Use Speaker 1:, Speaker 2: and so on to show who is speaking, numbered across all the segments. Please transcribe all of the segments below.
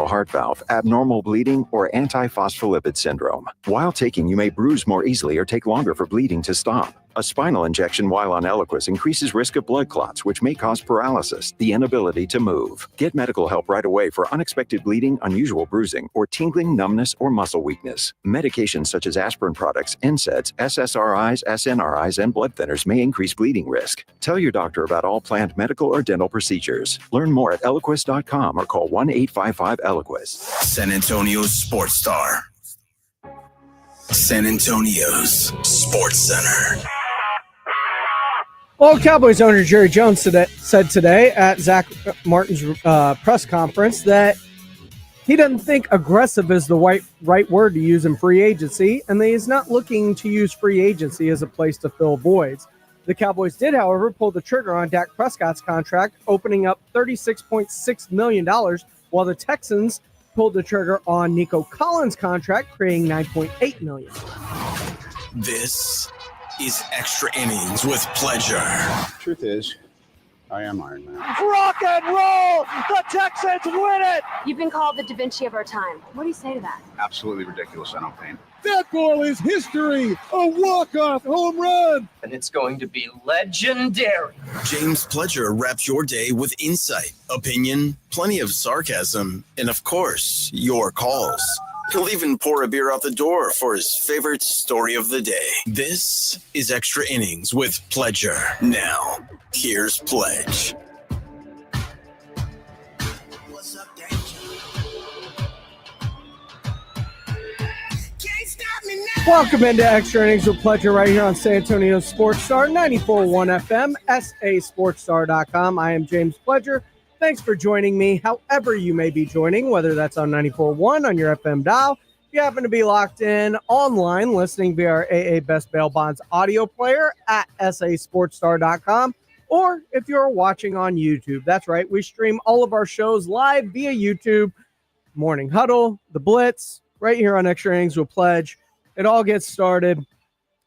Speaker 1: congenital heart valve, abnormal bleeding, or antiphospholipid syndrome. While taking, you may bruise more easily or take longer for bleeding to stop. A spinal injection while on Eliquis increases risk of blood clots, which may cause paralysis, the inability to move. Get medical help right away for unexpected bleeding, unusual bruising, or tingling, numbness, or muscle weakness. Medications such as aspirin products, NSAIDs, SSRIs, SNRIs, and blood thinners may increase bleeding risk. Tell your doctor about all planned medical or dental procedures. Learn more at Eliquis.com or call 1-855-ELIQUIS.
Speaker 2: San Antonio's Sports Star. San Antonio's Sports Center.
Speaker 3: Well, Cowboys owner Jerry Jones said today at Zach Martin's press conference that he doesn't think aggressive is the right word to use in free agency, and that he's not looking to use free agency as a place to fill voids. The Cowboys did, however, pull the trigger on Dak Prescott's contract, opening up $36.6 million, while the Texans pulled the trigger on Nico Collins' contract, creating $9.8 million.
Speaker 2: This is Extra Innings with Pleasure.
Speaker 4: Truth is, I am Iron Man.
Speaker 5: Rock and roll! The Texans win it!
Speaker 6: You've been called the Da Vinci of our time. What do you say to that?
Speaker 4: Absolutely ridiculous. I don't paint.
Speaker 7: That ball is history. A walk-off home run.
Speaker 8: And it's going to be legendary.
Speaker 2: James Pledger wraps your day with insight, opinion, plenty of sarcasm, and of course, your calls. He'll even pour a beer out the door for his favorite story of the day. This is Extra Innings with Pledger. Now, here's Pledge. What's up, Danger?
Speaker 3: Can't stop me now. Welcome into Extra Innings with Pleasure right here on San Antonio Sports Star, 94.1 FM, sasportstar.com. I am James Pledger. Thanks for joining me, however you may be joining, whether that's on 94.1 on your FM dial. If you happen to be locked in online, listening via our AA Best Bail Bonds audio player at sasportstar.com, or if you're watching on YouTube. That's right, we stream all of our shows live via YouTube. Morning Huddle, The Blitz, right here on Extra Innings with Pledge. It all gets started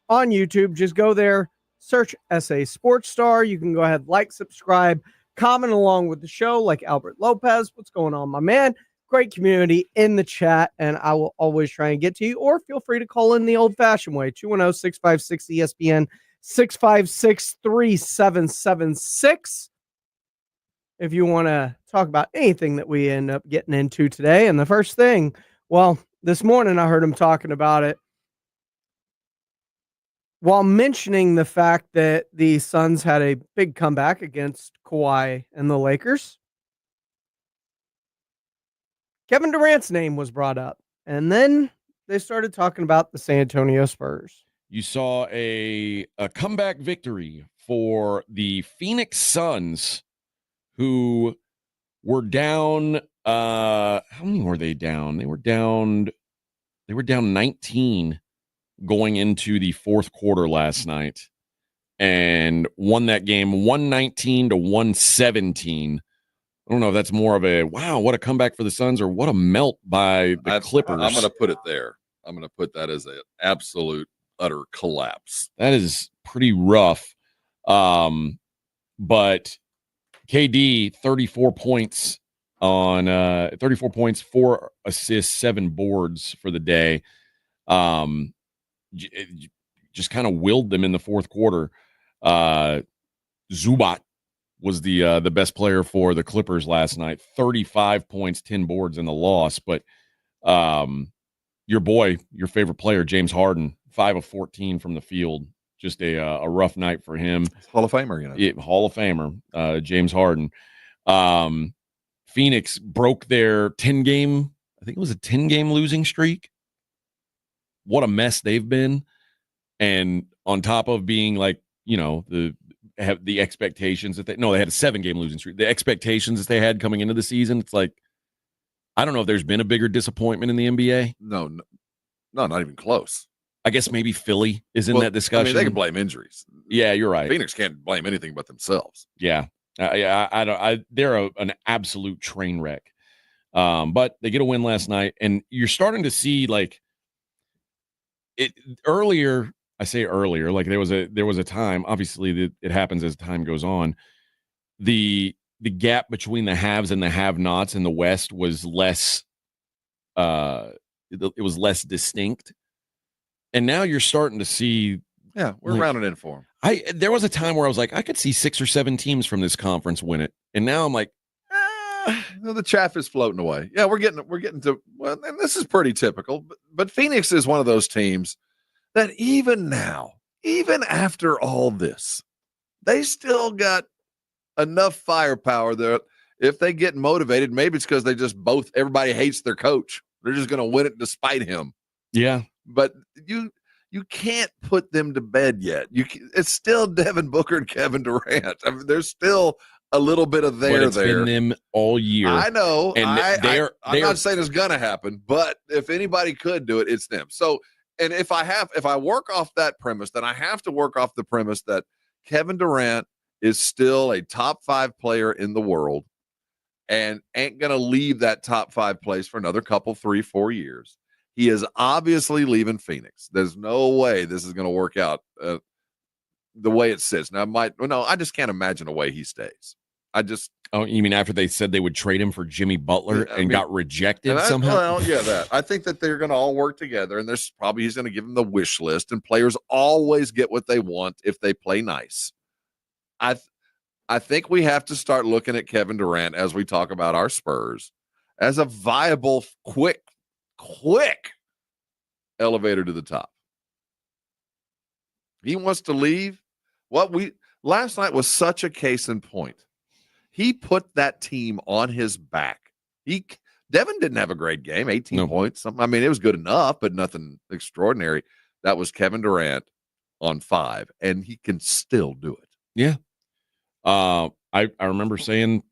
Speaker 3: on YouTube. Just go there, search SA Sports Star. You can go ahead, like, subscribe, comment along with the show like Albert Lopez. What's going on, my man? Great community in the chat, and I will always try and get to you, or feel free to call in the old-fashioned way, 210-656-ESPN, 656-3776, if you want to talk about anything that we end up getting into today. And the first thing, well, this morning I heard him talking about it while mentioning the fact that the Suns had a big comeback against Kawhi and the Lakers. Kevin Durant's name was brought up, and then they started talking about the San Antonio Spurs.
Speaker 9: You saw a comeback victory for the Phoenix Suns, who were down. How many were they down? They were down 19 going into the fourth quarter last night, and won that game 119-117. I don't know if that's more of a wow, what a comeback for the Suns, or what a melt by the Clippers.
Speaker 10: I'm going to put it there. I'm going to put that as an absolute utter collapse.
Speaker 9: That is pretty rough. But KD 34 points on 34 points, 4 assists, 7 boards for the day. Just kind of willed them in the fourth quarter. Zubac was the best player for the Clippers last night. 35 points, 10 boards in the loss. But your boy, your favorite player, James Harden, 5 of 14 from the field. Just a rough night for him.
Speaker 10: Hall of Famer,
Speaker 9: Hall of Famer, James Harden. Phoenix broke their 10-game, I think it was a 10-game losing streak. What a mess they've been. And on top of being like, the expectations that they had a 7-game losing streak. The expectations that they had coming into the season, it's like, I don't know if there's been a bigger disappointment in the NBA.
Speaker 10: No, not even close.
Speaker 9: I guess maybe Philly is in that discussion.
Speaker 10: I mean, they can blame injuries.
Speaker 9: Yeah, you're right.
Speaker 10: Phoenix can't blame anything but themselves.
Speaker 9: Yeah. They're an absolute train wreck. But they get a win last night, and you're starting to see like it earlier. I say earlier, like there was a time, obviously that it happens as time goes on. The gap between the haves and the have-nots in the West was less it was less distinct. And now you're starting to see.
Speaker 10: Yeah, we're rounding in for him.
Speaker 9: There was a time where I was like, I could see 6 or 7 teams from this conference win it, and now I'm like,
Speaker 10: the chaff is floating away. Yeah, we're getting to. Well, and this is pretty typical. But Phoenix is one of those teams that even now, even after all this, they still got enough firepower that if they get motivated, maybe it's because everybody hates their coach. They're just going to win it despite him.
Speaker 9: Yeah,
Speaker 10: but you can't put them to bed yet. It's still Devin Booker and Kevin Durant. I mean, there's still a little bit of there.
Speaker 9: But it's been them all year.
Speaker 10: I know.
Speaker 9: And
Speaker 10: I'm not saying it's going to happen, but if anybody could do it, it's them. So, and if I work off that premise, then I have to work off the premise that Kevin Durant is still a top 5 player in the world and ain't going to leave that top 5 place for another couple, 3-4 years. He is obviously leaving Phoenix. There's no way this is going to work out the way it sits. Now, I just can't imagine a way he stays.
Speaker 9: Oh, you mean after they said they would trade him for Jimmy Butler and got rejected somehow?
Speaker 10: Well, yeah, that. I think that they're going to all work together, and he's going to give them the wish list, and players always get what they want if they play nice. I think we have to start looking at Kevin Durant as we talk about our Spurs as a viable, quick elevator to the top. He wants to leave. Last night was such a case in point. He put that team on his back. Devin didn't have a great game, 18 points. I mean, it was good enough, but nothing extraordinary. That was Kevin Durant on 5, and he can still do it.
Speaker 9: Yeah. I remember saying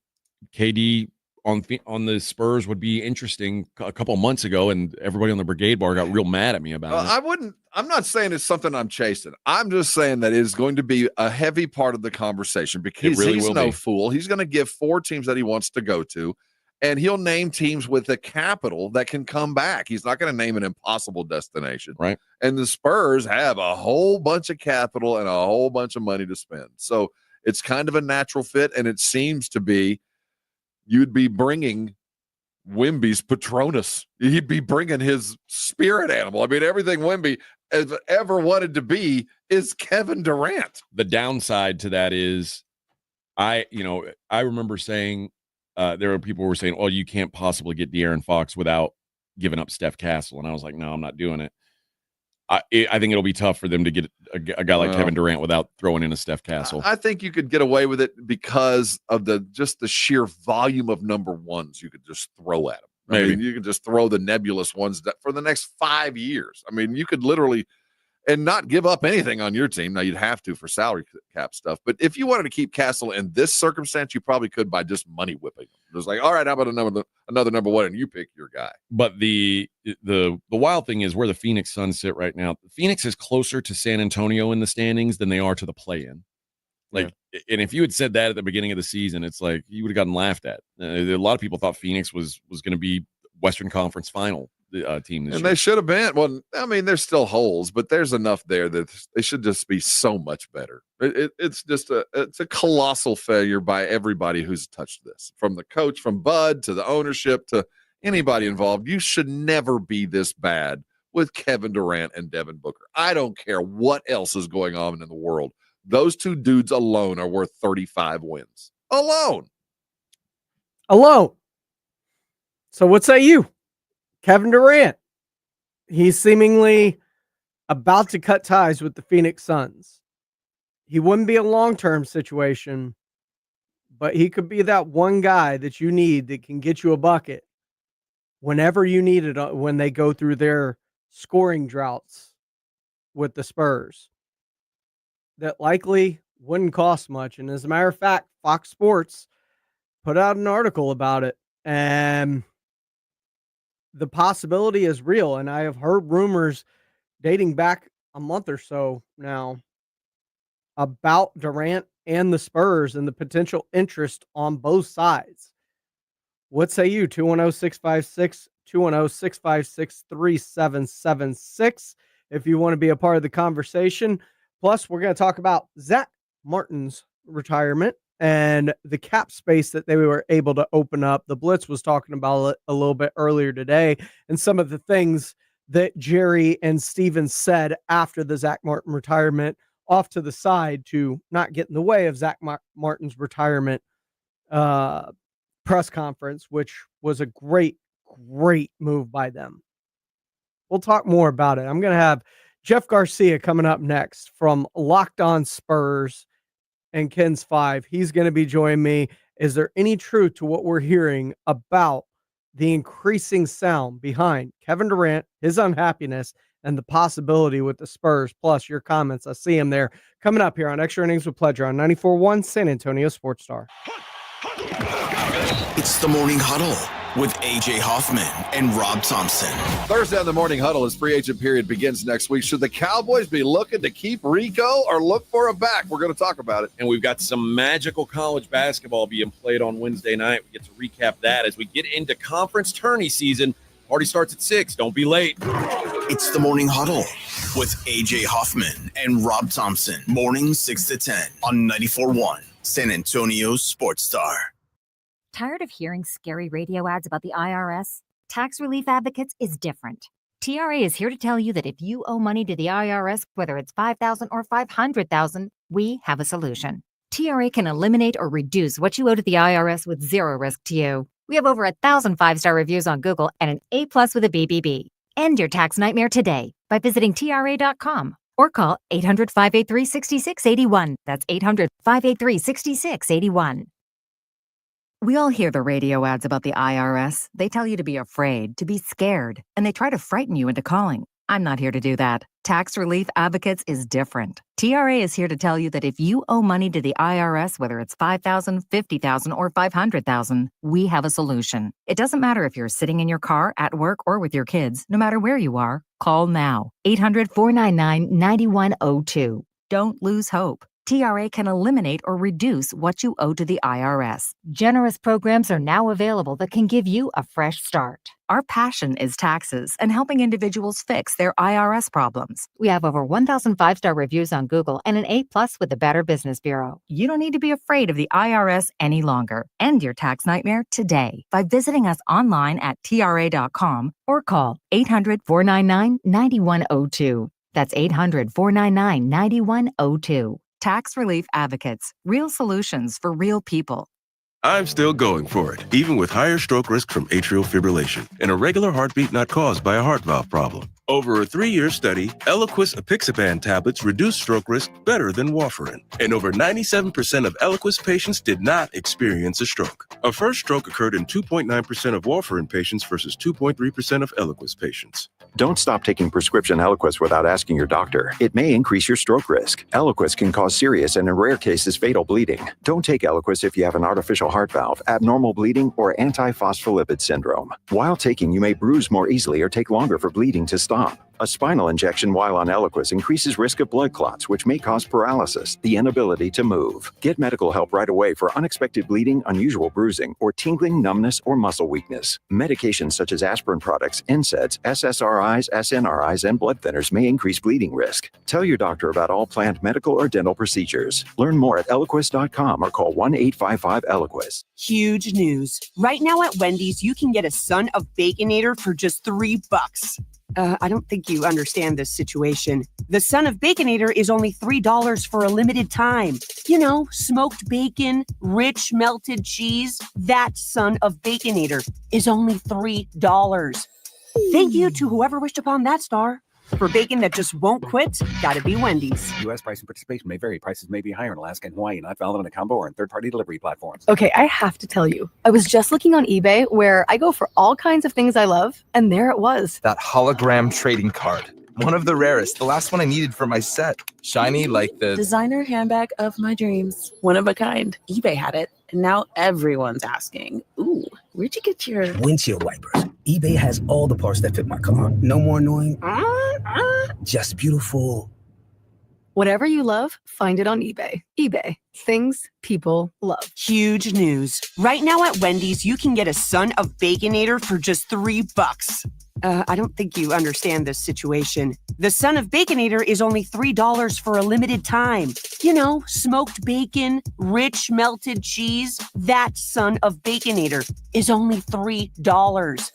Speaker 9: KD on the Spurs would be interesting a couple of months ago, and everybody on the Brigade Bar got real mad at me about it.
Speaker 10: I'm not saying it's something I'm chasing. I'm just saying that it is going to be a heavy part of the conversation because he's no fool. He's going to give 4 teams that he wants to go to, and he'll name teams with a capital that can come back. He's not going to name an impossible destination.
Speaker 9: Right.
Speaker 10: And the Spurs have a whole bunch of capital and a whole bunch of money to spend. So it's kind of a natural fit, and it seems to be you'd be bringing Wemby's Patronus. He'd be bringing his spirit animal. I mean, everything Wemby has ever wanted to be is Kevin Durant.
Speaker 9: The downside to that is I remember saying there were people who were saying, oh, you can't possibly get De'Aaron Fox without giving up Steph Castle. And I was like, no, I'm not doing it. I think it'll be tough for them to get a guy like Kevin Durant without throwing in a Steph Castle.
Speaker 10: I think you could get away with it because of the sheer volume of number ones you could just throw at him.
Speaker 9: Maybe.
Speaker 10: I mean, you could just throw the nebulous ones for the next 5 years. I mean, you could literally and not give up anything on your team. Now, you'd have to for salary cap stuff. But if you wanted to keep Castle in this circumstance, you probably could by just money whipping him. It was like, all right, how about another number 1, and you pick your guy.
Speaker 9: But the wild thing is where the Phoenix Suns sit right now. Phoenix is closer to San Antonio in the standings than they are to the play-in. And if you had said that at the beginning of the season, it's like you would have gotten laughed at. A lot of people thought Phoenix was going to be Western Conference Final team this year.
Speaker 10: And they should have been. Well, I mean, there's still holes, but there's enough there that they should just be so much better. It's just it's a colossal failure by everybody who's touched this, from the coach, from Bud to the ownership to anybody involved. You should never be this bad with Kevin Durant and Devin Booker. I don't care what else is going on in the world. Those 2 dudes alone are worth 35 wins. Alone.
Speaker 3: So what say you? Kevin Durant. He's seemingly about to cut ties with the Phoenix Suns. He wouldn't be a long-term situation, but he could be that one guy that you need that can get you a bucket whenever you need it when they go through their scoring droughts with the Spurs. That likely wouldn't cost much. And as a matter of fact, Fox Sports put out an article about it. And the possibility is real. And I have heard rumors dating back a month or so now about Durant and the Spurs and the potential interest on both sides. What say you? 210-656-3776 if you want to be a part of the conversation. Plus, we're going to talk about Zach Martin's retirement and the cap space that they were able to open up. The Blitz was talking about it a little bit earlier today, and some of the things that Jerry and Steven said after the Zach Martin retirement off to the side to not get in the way of Zach Martin's retirement press conference, which was a great move by them. We'll talk more about it. I'm going to have Jeff Garcia coming up next from Locked On Spurs and Ken's 5. He's going to be joining me. Is there any truth to what we're hearing about the increasing sound behind Kevin Durant, his unhappiness, and the possibility with the Spurs? Plus your comments. I see him there coming up here on Extra Innings with Pleasure on 94.1 San Antonio Sports Star.
Speaker 2: It's the Morning Huddle with AJ Hoffman and Rob Thompson.
Speaker 10: Thursday on the Morning Huddle as free agent period begins next week. Should the Cowboys be looking to keep Rico or look for a back? We're going to talk about it.
Speaker 9: And we've got some magical college basketball being played on Wednesday night. We get to recap that as we get into conference tourney season. Party starts at 6. Don't be late.
Speaker 2: It's the Morning Huddle with AJ Hoffman and Rob Thompson. Mornings 6 to 10 on 94.1 San Antonio Sports Star.
Speaker 11: Tired of hearing scary radio ads about the IRS? Tax Relief Advocates is different. TRA is here to tell you that if you owe money to the IRS, whether it's $5,000 or $500,000, we have a solution. TRA can eliminate or reduce what you owe to the IRS with zero risk to you. We have over 1,000 5-star reviews on Google and an A+ with a BBB. End your tax nightmare today by visiting TRA.com or call 800-583-6681. That's 800-583-6681. We all hear the radio ads about the IRS. They tell you to be afraid, to be scared, and they try to frighten you into calling. I'm not here to do that. Tax Relief Advocates is different. TRA is here to tell you that if you owe money to the IRS, whether it's $5,000, $50,000, or $500,000, we have a solution. It doesn't matter if you're sitting in your car, at work, or with your kids. No matter where you are, call now. 800-499-9102. Don't lose hope. TRA can eliminate or reduce what you owe to the IRS. Generous programs are now available that can give you a fresh start. Our passion is taxes and helping individuals fix their IRS problems. We have over 1,000 5-star reviews on Google and an A+ with the Better Business Bureau. You don't need to be afraid of the IRS any longer. End your tax nightmare today by visiting us online at TRA.com or call 800-499-9102. That's 800-499-9102. Tax Relief Advocates. Real solutions for real people.
Speaker 12: I'm still going for it, even with higher stroke risk from atrial fibrillation, an irregular heartbeat not caused by a heart valve problem. Over a 3-year study, Eliquis apixaban tablets reduced stroke risk better than warfarin, and over 97% of Eliquis patients did not experience a stroke. A first stroke occurred in 2.9% of warfarin patients versus 2.3% of Eliquis patients.
Speaker 1: Don't stop taking prescription Eliquis without asking your doctor. It may increase your stroke risk. Eliquis can cause serious and, in rare cases, fatal bleeding. Don't take Eliquis if you have an artificial heart valve, abnormal bleeding, or antiphospholipid syndrome. While taking, you may bruise more easily or take longer for bleeding to stop. A spinal injection while on Eliquis increases risk of blood clots, which may cause paralysis, the inability to move. Get medical help right away for unexpected bleeding, unusual bruising, or tingling, numbness, or muscle weakness. Medications such as aspirin products, NSAIDs, SSRIs, SNRIs, and blood thinners may increase bleeding risk. Tell your doctor about all planned medical or dental procedures. Learn more at Eliquis.com or call 1-855-ELIQUIS.
Speaker 13: Huge news. Right now at Wendy's, you can get a Son of Baconator for just $3. I don't think you understand this situation. The Son of Baconator is only $3 for a limited time. You know, smoked bacon, rich melted cheese. That Son of Baconator is only $3. Thank you to whoever wished upon that star. For bacon that just won't quit, gotta be Wendy's.
Speaker 14: U.S. price and participation may vary. Prices may be higher in Alaska and Hawaii, not valid on a combo or in third-party delivery platforms.
Speaker 15: Okay, I have to tell you. I was just looking on eBay where I go for all kinds of things I love, and there it was.
Speaker 16: That hologram trading card. One of the rarest. The last one I needed for my set. Shiny like the
Speaker 17: designer handbag of my dreams. One of a kind. eBay had it, and now everyone's asking, ooh, where'd you get your
Speaker 18: windshield wipers? eBay has all the parts that fit my car. No more annoying, just beautiful
Speaker 15: Whatever you love, find it on eBay. eBay, things people love.
Speaker 13: Huge news. Right now at Wendy's, you can get a Son of Baconator for just $3. I don't think you understand this situation. The Son of Baconator is only $3 for a limited time. You know, smoked bacon, rich melted cheese. That Son of Baconator is only $3.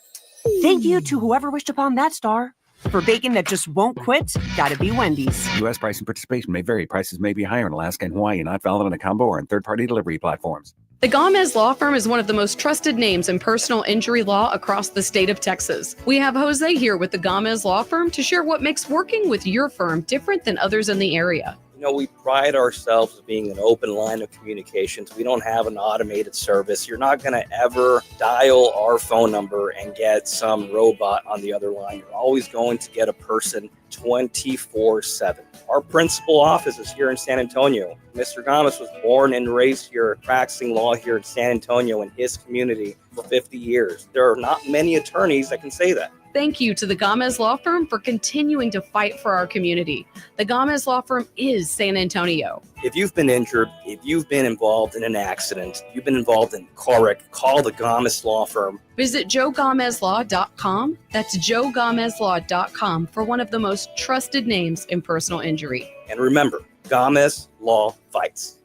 Speaker 13: Thank you to whoever wished upon that star. For bacon that just won't quit, gotta be Wendy's.
Speaker 14: U.S. price and participation may vary. Prices may be higher in Alaska and Hawaii, not valid on a combo or on third-party delivery platforms.
Speaker 19: The Gomez Law Firm is one of the most trusted names in personal injury law across the state of Texas. We have Jose here with the Gomez Law Firm to share what makes working with your firm different than others in the area.
Speaker 20: You know, we pride ourselves as being an open line of communications. We don't have an automated service. You're not going to ever dial our phone number and get some robot on the other line. You're always going to get a person 24/7. Our principal office is here in San Antonio. Mr. Gomez was born and raised here, practicing law here in San Antonio in his community for 50 years. There are not many attorneys that can say that.
Speaker 19: Thank you to the Gomez Law Firm for continuing to fight for our community. The Gomez Law Firm is San Antonio.
Speaker 20: If you've been injured, if you've been involved in an accident, you've been involved in a car wreck, call the Gomez Law Firm.
Speaker 19: Visit joegomezlaw.com. That's joegomezlaw.com for one of the most trusted names in personal injury.
Speaker 20: And remember, Gomez Law fights.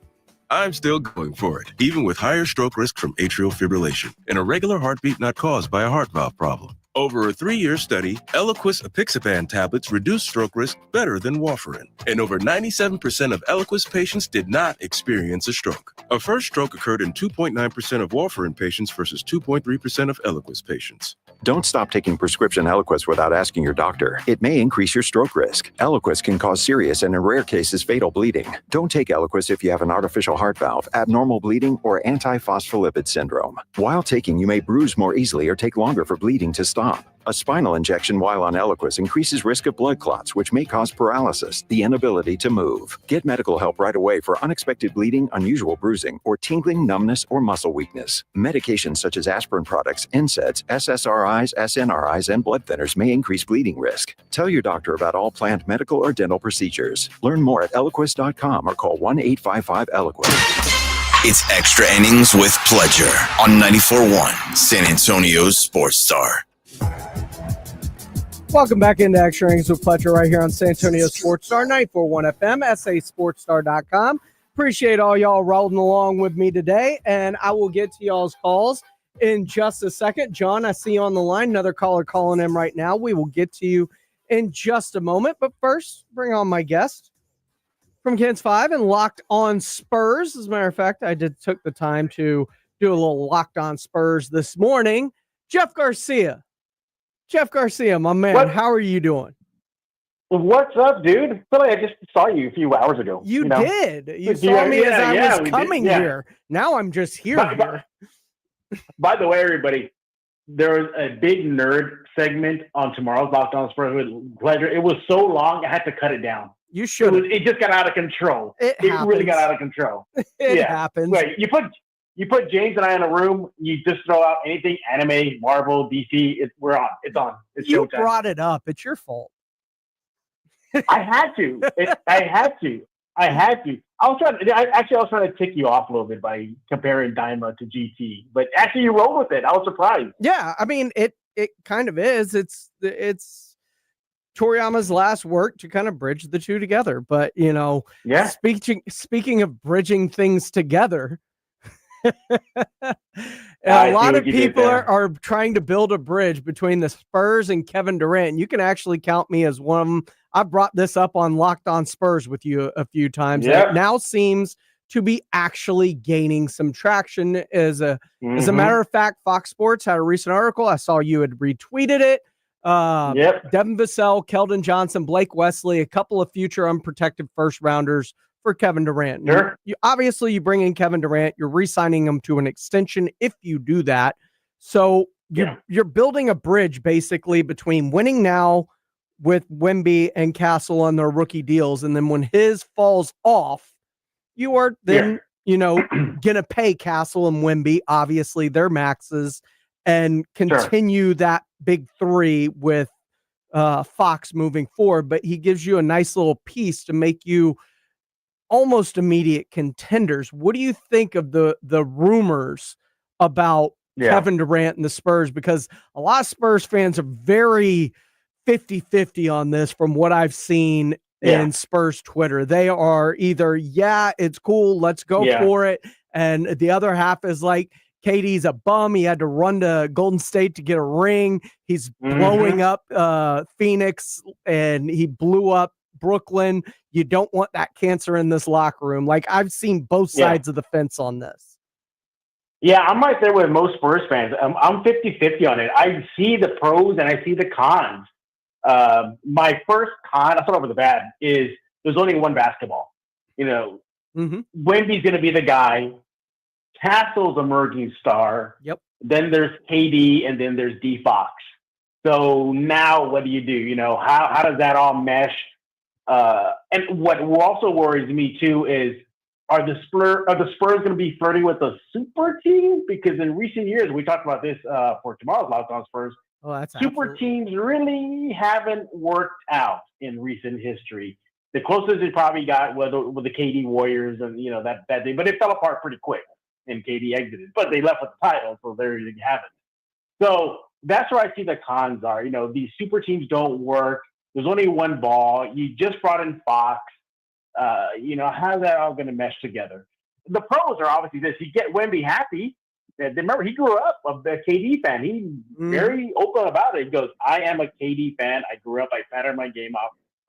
Speaker 12: I'm still going for it, even with higher stroke risk from atrial fibrillation, an irregular heartbeat not caused by a heart valve problem. Over a 3-year study, Eliquis apixaban tablets reduced stroke risk better than warfarin, and over 97% of Eliquis patients did not experience a stroke. A first stroke occurred in 2.9% of warfarin patients versus 2.3% of Eliquis patients.
Speaker 1: Don't stop taking prescription Eliquis without asking your doctor. It may increase your stroke risk. Eliquis can cause serious and in rare cases fatal bleeding. Don't take Eliquis if you have an artificial heart valve, abnormal bleeding, or antiphospholipid syndrome. While taking, you may bruise more easily or take longer for bleeding to stop. A spinal injection while on Eliquis increases risk of blood clots, which may cause paralysis, the inability to move. Get medical help right away for unexpected bleeding, unusual bruising, or tingling, numbness, or muscle weakness. Medications such as aspirin products, NSAIDs, SSRIs, SNRIs, and blood thinners may increase bleeding risk. Tell your doctor about all planned medical or dental procedures. Learn more at Eliquis.com or call 1-855-ELIQUIS.
Speaker 2: It's Extra Innings with Pledger on 94.1 San Antonio's Sports Star.
Speaker 3: Welcome back into Extra Innings with Pledger right here on San Antonio Sports Star, 94.1 FM, sasportstar.com. Appreciate all y'all rolling along with me today, and I will get to y'all's calls in just a second. John, I see you on the line. Another caller calling in right now. We will get to you in just a moment, but first, bring on my guest from Kids 5 and Locked On Spurs. As a matter of fact, I took the time to do a little Locked On Spurs this morning. Jeff Garcia. Jeff Garcia, my man,
Speaker 21: what?
Speaker 3: How are you doing?
Speaker 21: What's up, dude? I feel like I just saw you a few hours ago.
Speaker 3: You did. You saw me as I was coming here. Now I'm just here.
Speaker 21: By the way, everybody, there was a big nerd segment on tomorrow's Locked On Spurs with Pledger. It was so long, I had to cut it down.
Speaker 3: You should.
Speaker 21: It just got out of control. It really got out of control.
Speaker 3: It happens.
Speaker 21: Right. You put James and I in a room, you just throw out anything anime, Marvel, DC, we're on. It's on. It's
Speaker 3: you
Speaker 21: showtime.
Speaker 3: Brought it up. It's your fault.
Speaker 21: I had to. I had to. I was trying to tick you off a little bit by comparing Daima to GT, but actually you rolled with it. I was surprised.
Speaker 3: Yeah, I mean it kind of is. It's Toriyama's last work to kind of bridge the two together. But speaking of bridging things together. A lot of people are trying to build a bridge between the Spurs and Kevin Durant. You can actually count me as one of them. I brought this up on Locked On Spurs with you a few times. Yep. It now seems to be actually gaining some traction. As a matter of fact, Fox Sports had a recent article. I saw you had retweeted it. Devin Vassell, Keldon Johnson, Blake Wesley, a couple of future unprotected first rounders for Kevin Durant.
Speaker 21: Sure.
Speaker 3: You bring in Kevin Durant, you're re-signing him to an extension if you do that. So you're building a bridge basically between winning now with Wemby and Castle on their rookie deals. And then when his falls off, you are then, going to pay Castle and Wemby, obviously their maxes, and continue that big three with Fox moving forward. But he gives you a nice little piece to make you almost immediate contenders. What do you think of the rumors about Kevin Durant and the Spurs? Because a lot of Spurs fans are very 50-50 on this from what I've seen in Spurs Twitter. They are either, it's cool, let's go for it. And the other half is like, KD's a bum. He had to run to Golden State to get a ring. He's blowing up Phoenix, and he blew up Brooklyn. You don't want that cancer in this locker room. Like, I've seen both sides of the fence on this.
Speaker 21: Yeah, I'm right there with most Spurs fans. I'm 50-50 on it. I see the pros and I see the cons. My first con, I'll start off with the bad, is there's only one basketball. Wemby's going to be the guy. Castle's emerging star.
Speaker 3: Yep.
Speaker 21: Then there's KD, and then there's D Fox. So now what do you do? How does that all mesh? And what also worries me too is, are the Spurs going to be flirting with a super team? Because in recent years, we talked about this for tomorrow's Locked On Spurs.
Speaker 3: Oh, that's
Speaker 21: super teams really haven't worked out in recent history. The closest it probably got with the KD Warriors, and that day, but it fell apart pretty quick, and KD exited. But they left with the title, so there you have it. So that's where I see the cons are. These super teams don't work. There's only one ball. You just brought in Fox. How's that all going to mesh together? The pros are obviously this. You get Wemby happy. Remember, he grew up a KD fan. He's very open about it. He goes, I am a KD fan. I grew up. I patterned my game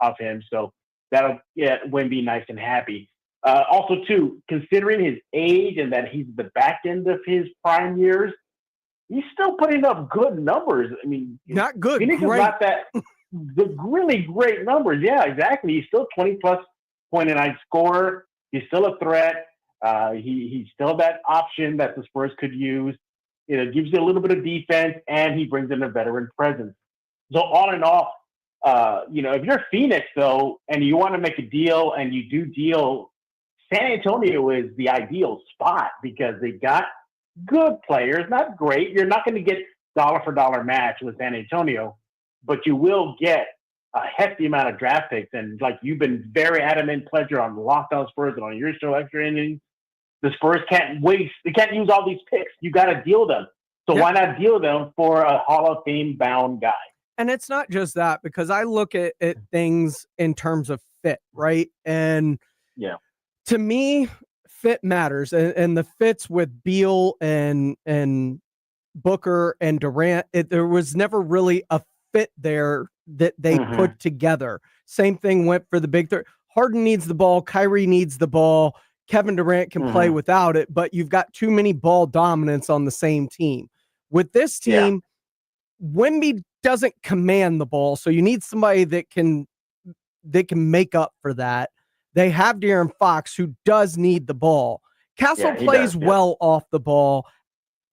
Speaker 21: off him. So that'll get Wemby nice and happy. Also, too, considering his age and that he's the back end of his prime years, he's still putting up good numbers. I mean,
Speaker 3: not good,
Speaker 21: Phoenix
Speaker 3: great.
Speaker 21: Is not that the really great numbers. Yeah, exactly. He's still 20+ point a night scorer. He's still a threat. He's still that option that the Spurs could use. It gives you a little bit of defense, and he brings in a veteran presence. So all in all, if you're Phoenix though, and you want to make a deal, and you do deal, San Antonio is the ideal spot because they got good players, not great. You're not going to get dollar for dollar match with San Antonio, but you will get a hefty amount of draft picks. And like you've been very adamant, Pledger, on Locked On Spurs and on your show, Extra Innings, the Spurs can't waste. They can't use all these picks. You got to deal them. So why not deal them for a Hall of Fame bound guy?
Speaker 3: And it's not just that, because I look at things in terms of fit, right? And to me, fit matters. And the fits with Beal and Booker and Durant, there was never really a fit there that they put together. Same thing went for the big three. Harden needs the ball. Kyrie needs the ball. Kevin Durant can play without it, but you've got too many ball dominance on the same team. With this team, Wemby doesn't command the ball, so you need somebody that can make up for that. They have De'Aaron Fox, who does need the ball. Castle plays well off the ball,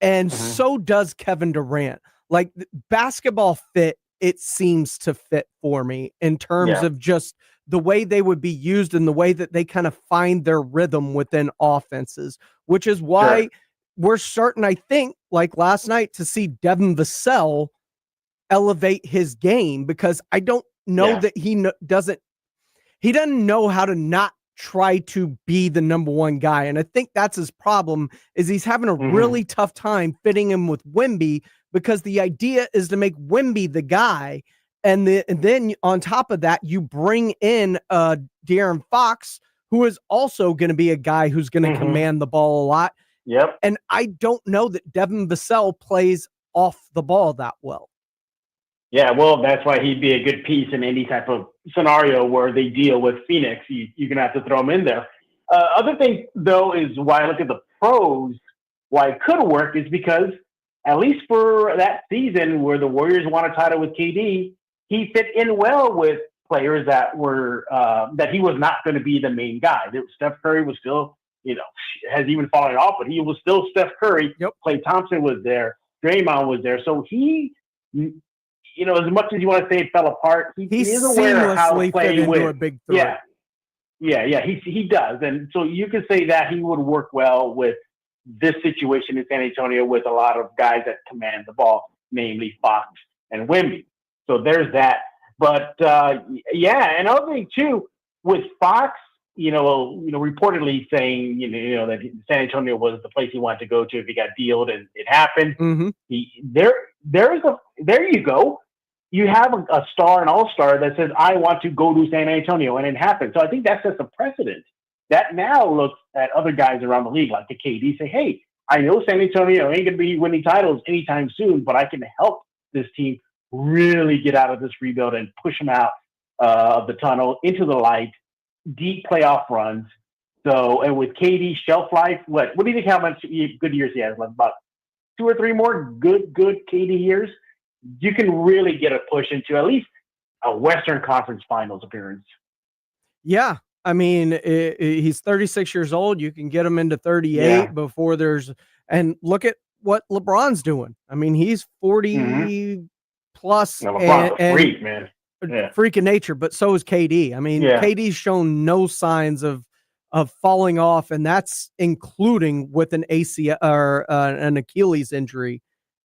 Speaker 3: and so does Kevin Durant. Like, basketball fit, it seems to fit for me in terms of just the way they would be used and the way that they kind of find their rhythm within offenses, which is why we're starting, I think, like last night, to see Devin Vassell elevate his game, because I don't know that he doesn't know how to not try to be the number one guy. And I think that's his problem, is he's having a really tough time fitting him with Wemby, because the idea is to make Wemby the guy. And then on top of that, you bring in De'Aaron Fox, who is also going to be a guy who's going to command the ball a lot.
Speaker 21: Yep.
Speaker 3: And I don't know that Devin Vassell plays off the ball that well.
Speaker 21: Yeah, well, that's why he'd be a good piece in any type of scenario where they deal with Phoenix. You're going to have to throw him in there. Other thing, though, is why I look at the pros, why it could work is because, at least for that season where the Warriors won a title with KD, he fit in well with players that were that he was not going to be the main guy. Steph Curry was still, has even fallen off, but he was still Steph Curry. Klay Thompson was there. Draymond was there. So he, as much as you want to say it fell apart, he is aware of how to play with
Speaker 3: a big three.
Speaker 21: He does. And so you can say that he would work well with this situation in San Antonio with a lot of guys that command the ball, namely Fox and Wemby. So there's that. But, another thing, too, with Fox reportedly saying, that San Antonio was the place he wanted to go to if he got dealed, and it happened.
Speaker 3: Mm-hmm.
Speaker 21: There you go. You have a star, an all-star that says, I want to go to San Antonio, and it happened. So I think that sets a precedent. That now looks at other guys around the league, like the KD, say, hey, I know San Antonio ain't going to be winning titles anytime soon, but I can help this team really get out of this rebuild and push them out of the tunnel into the light, deep playoff runs. So, and with KD's shelf life, what do you think? How much good years he has? Like about 2 or 3 more good KD years. You can really get a push into at least a Western Conference Finals appearance.
Speaker 3: Yeah. I mean, he's 36 years old. You can get him into 38 before and look at what LeBron's doing. I mean, he's 40 plus.
Speaker 21: Now, LeBron's a freak, man. Yeah.
Speaker 3: Freak of nature, but so is KD. I mean, KD's shown no signs of falling off, and that's including with an ACL or an Achilles injury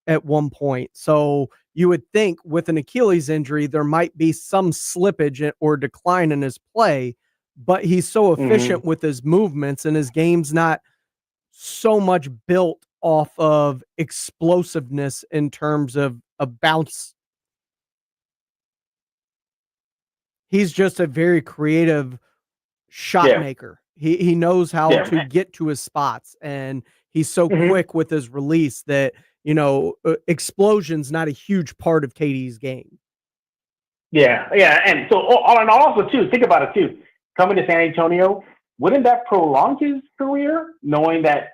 Speaker 3: at one point. So you would think with an Achilles injury, there might be some slippage or decline in his play, but he's so efficient with his movements, and his game's not so much built off of explosiveness in terms of a bounce. He's just a very creative shot maker. He knows how to get to his spots, and he's so quick with his release that, explosion's not a huge part of KD's game.
Speaker 21: Yeah. And so, and also, too, think about it, too. Coming to San Antonio, wouldn't that prolong his career, knowing that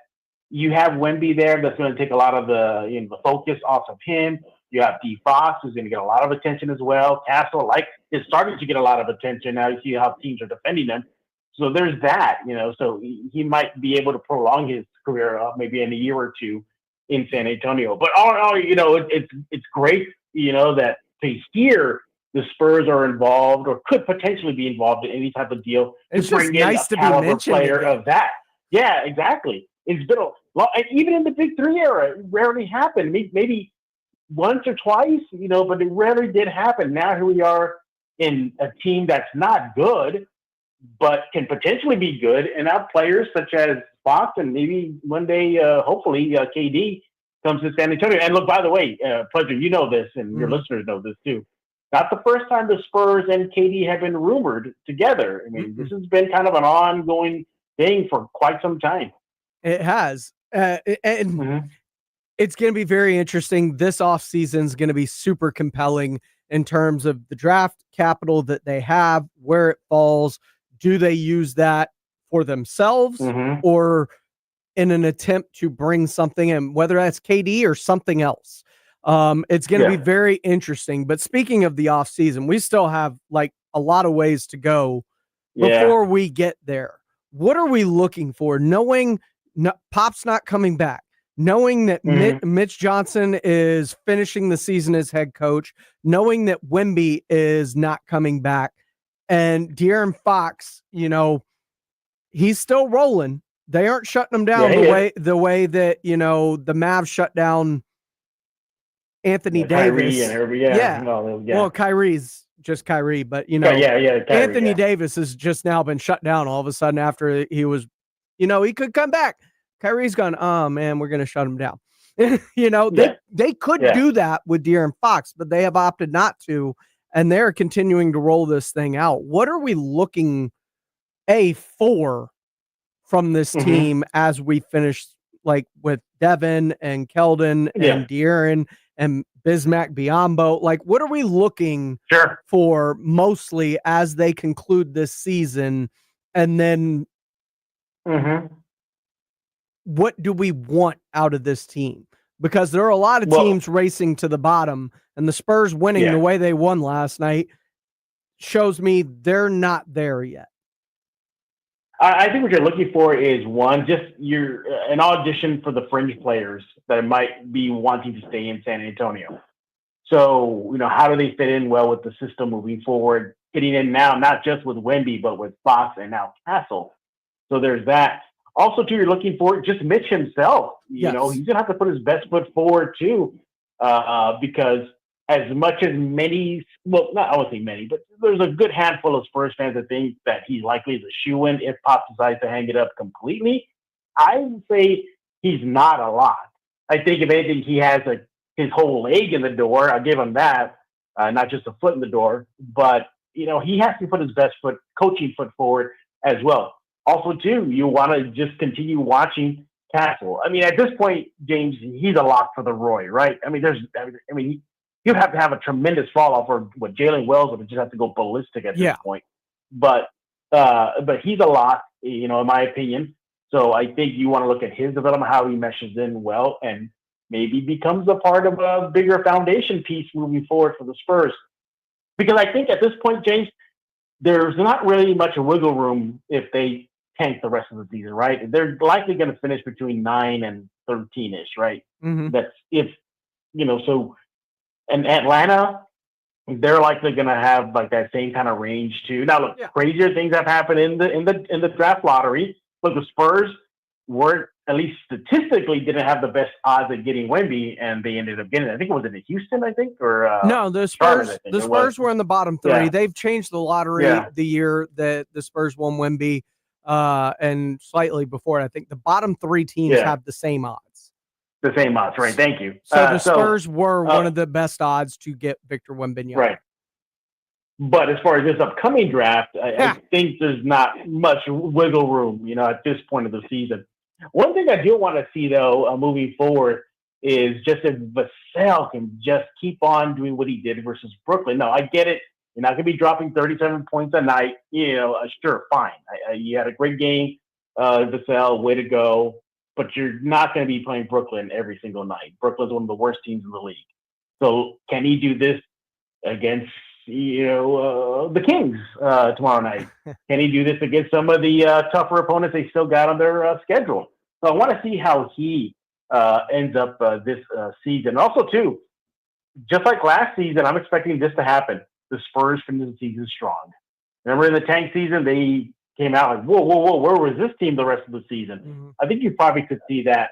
Speaker 21: you have Wemby there that's going to take a lot of the focus off of him? You have D. Fox, who's going to get a lot of attention as well. Castle, is starting to get a lot of attention. Now you see how teams are defending them. So there's that, so he might be able to prolong his career maybe in a year or two in San Antonio. But all in all, it's great, that to hear the Spurs are involved or could potentially be involved in any type of deal.
Speaker 3: It's just nice to be mentioned.
Speaker 21: Player of that. Yeah, exactly. It's been a lot, even in the Big Three era, it rarely happened. Maybe once or twice, but it rarely did happen. Now here we are in a team that's not good, but can potentially be good, and now players such as Fox and maybe one day, hopefully, KD comes to San Antonio. And look, by the way, Pleasure, you know this, and your listeners know this too. Not the first time the Spurs and KD have been rumored together. I mean, this has been kind of an ongoing thing for quite some time.
Speaker 3: It has. And it's going to be very interesting. This offseason is going to be super compelling in terms of the draft capital that they have, where it falls. Do they use that for themselves or in an attempt to bring something in, whether that's KD or something else? It's going to be very interesting. But speaking of the offseason, we still have a lot of ways to go before we get there. What are we looking for? Knowing Pop's not coming back, knowing that Mitch Johnson is finishing the season as head coach, knowing that Wemby is not coming back, and De'Aaron Fox, he's still rolling. They aren't shutting him down the way that, the Mavs shut down Anthony Davis. Well, Kyrie's just Kyrie, but Kyrie, Anthony Davis has just now been shut down all of a sudden after he was, he could come back. Kyrie's gone, oh man, we're going to shut him down. They could do that with De'Aaron Fox, but they have opted not to, and they're continuing to roll this thing out. What are we looking for from this team as we finish with Devin and Keldon and De'Aaron and Bismack Biyombo? What are we looking for mostly as they conclude this season? And then what do we want out of this team? Because there are a lot of teams racing to the bottom, and the Spurs winning the way they won last night shows me they're not there yet.
Speaker 21: I think what you're looking for is an audition for the fringe players that might be wanting to stay in San Antonio. So, how do they fit in well with the system moving forward? Fitting in now, not just with Wemby, but with Fox and now Castle. So there's that. Also, too, you're looking for just Mitch himself. He's going to have to put his best foot forward, too, because as much as many, well, not I won't say many, but there's a good handful of Spurs fans that think that he's likely to shoe-in if Pop decides to hang it up completely. I would say he's not a lot. I think if anything, he has his whole leg in the door. I'll give him that, not just a foot in the door. But, he has to put his best coaching foot forward as well. Also, too, you want to just continue watching Castle. I mean, at this point, James, he's a lock for the Roy, right? I mean, you'd have to have a tremendous fall off, or what Jalen Wells would just have to go ballistic at this point. But he's a lock, in my opinion. So I think you want to look at his development, how he meshes in well, and maybe becomes a part of a bigger foundation piece moving forward for the Spurs. Because I think at this point, James, there's not really much wiggle room if they tank the rest of the season, right? They're likely going to finish between 9 and 13-ish, right?
Speaker 3: Mm-hmm.
Speaker 21: That's if, so, and Atlanta, they're likely going to have like that same kind of range too. Now, look, crazier things have happened in the draft lottery. Look, the Spurs weren't, at least statistically, didn't have the best odds at getting Wemby, and they ended up getting it. I think it was in Houston, or
Speaker 3: no, the Spurs. The Spurs were in the bottom 3.
Speaker 21: Yeah.
Speaker 3: They've changed the lottery the year that the Spurs won Wemby, and slightly before. I think the bottom 3 teams have the same odds.
Speaker 21: The same odds, right? Thank you.
Speaker 3: So the Spurs were one of the best odds to get Victor Wembanyama.
Speaker 21: Right. But as far as this upcoming draft, I think there's not much wiggle room, at this point of the season. One thing I do want to see, though, moving forward is just if Vassell can just keep on doing what he did versus Brooklyn. No, I get it. You're not going to be dropping 37 points a night. Sure, fine. You had a great game, Vassell, way to go. But you're not going to be playing Brooklyn every single night. Brooklyn's one of the worst teams in the league. So can he do this against the Kings tomorrow night? Can he do this against some of the tougher opponents they still got on their schedule? So I want to see how he ends up this season. Also, too, just like last season, I'm expecting this to happen. The Spurs finish the season strong. Remember in the tank season, they came out like, whoa, where was this team the rest of the season?
Speaker 3: Mm-hmm.
Speaker 21: I think you probably could see that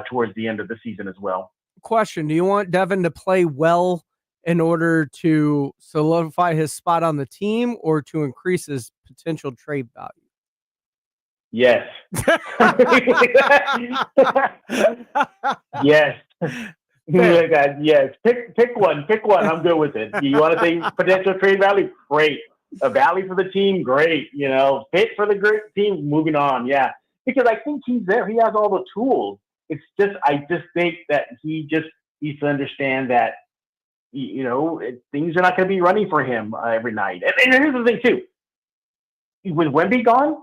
Speaker 21: towards the end of the season as well.
Speaker 3: Question: do you want Devin to play well in order to solidify his spot on the team, or to increase his potential trade value?
Speaker 21: Yes. Yes. Yes. Pick one. I'm good with it. Do you want to say potential trade value? Great. A value for the team? Great. Fit for the great team? Moving on. Yeah. Because I think he's there. He has all the tools. It's just, I just think that he just needs to understand that, things are not going to be running for him every night. And here's the thing, too. With Wemby gone,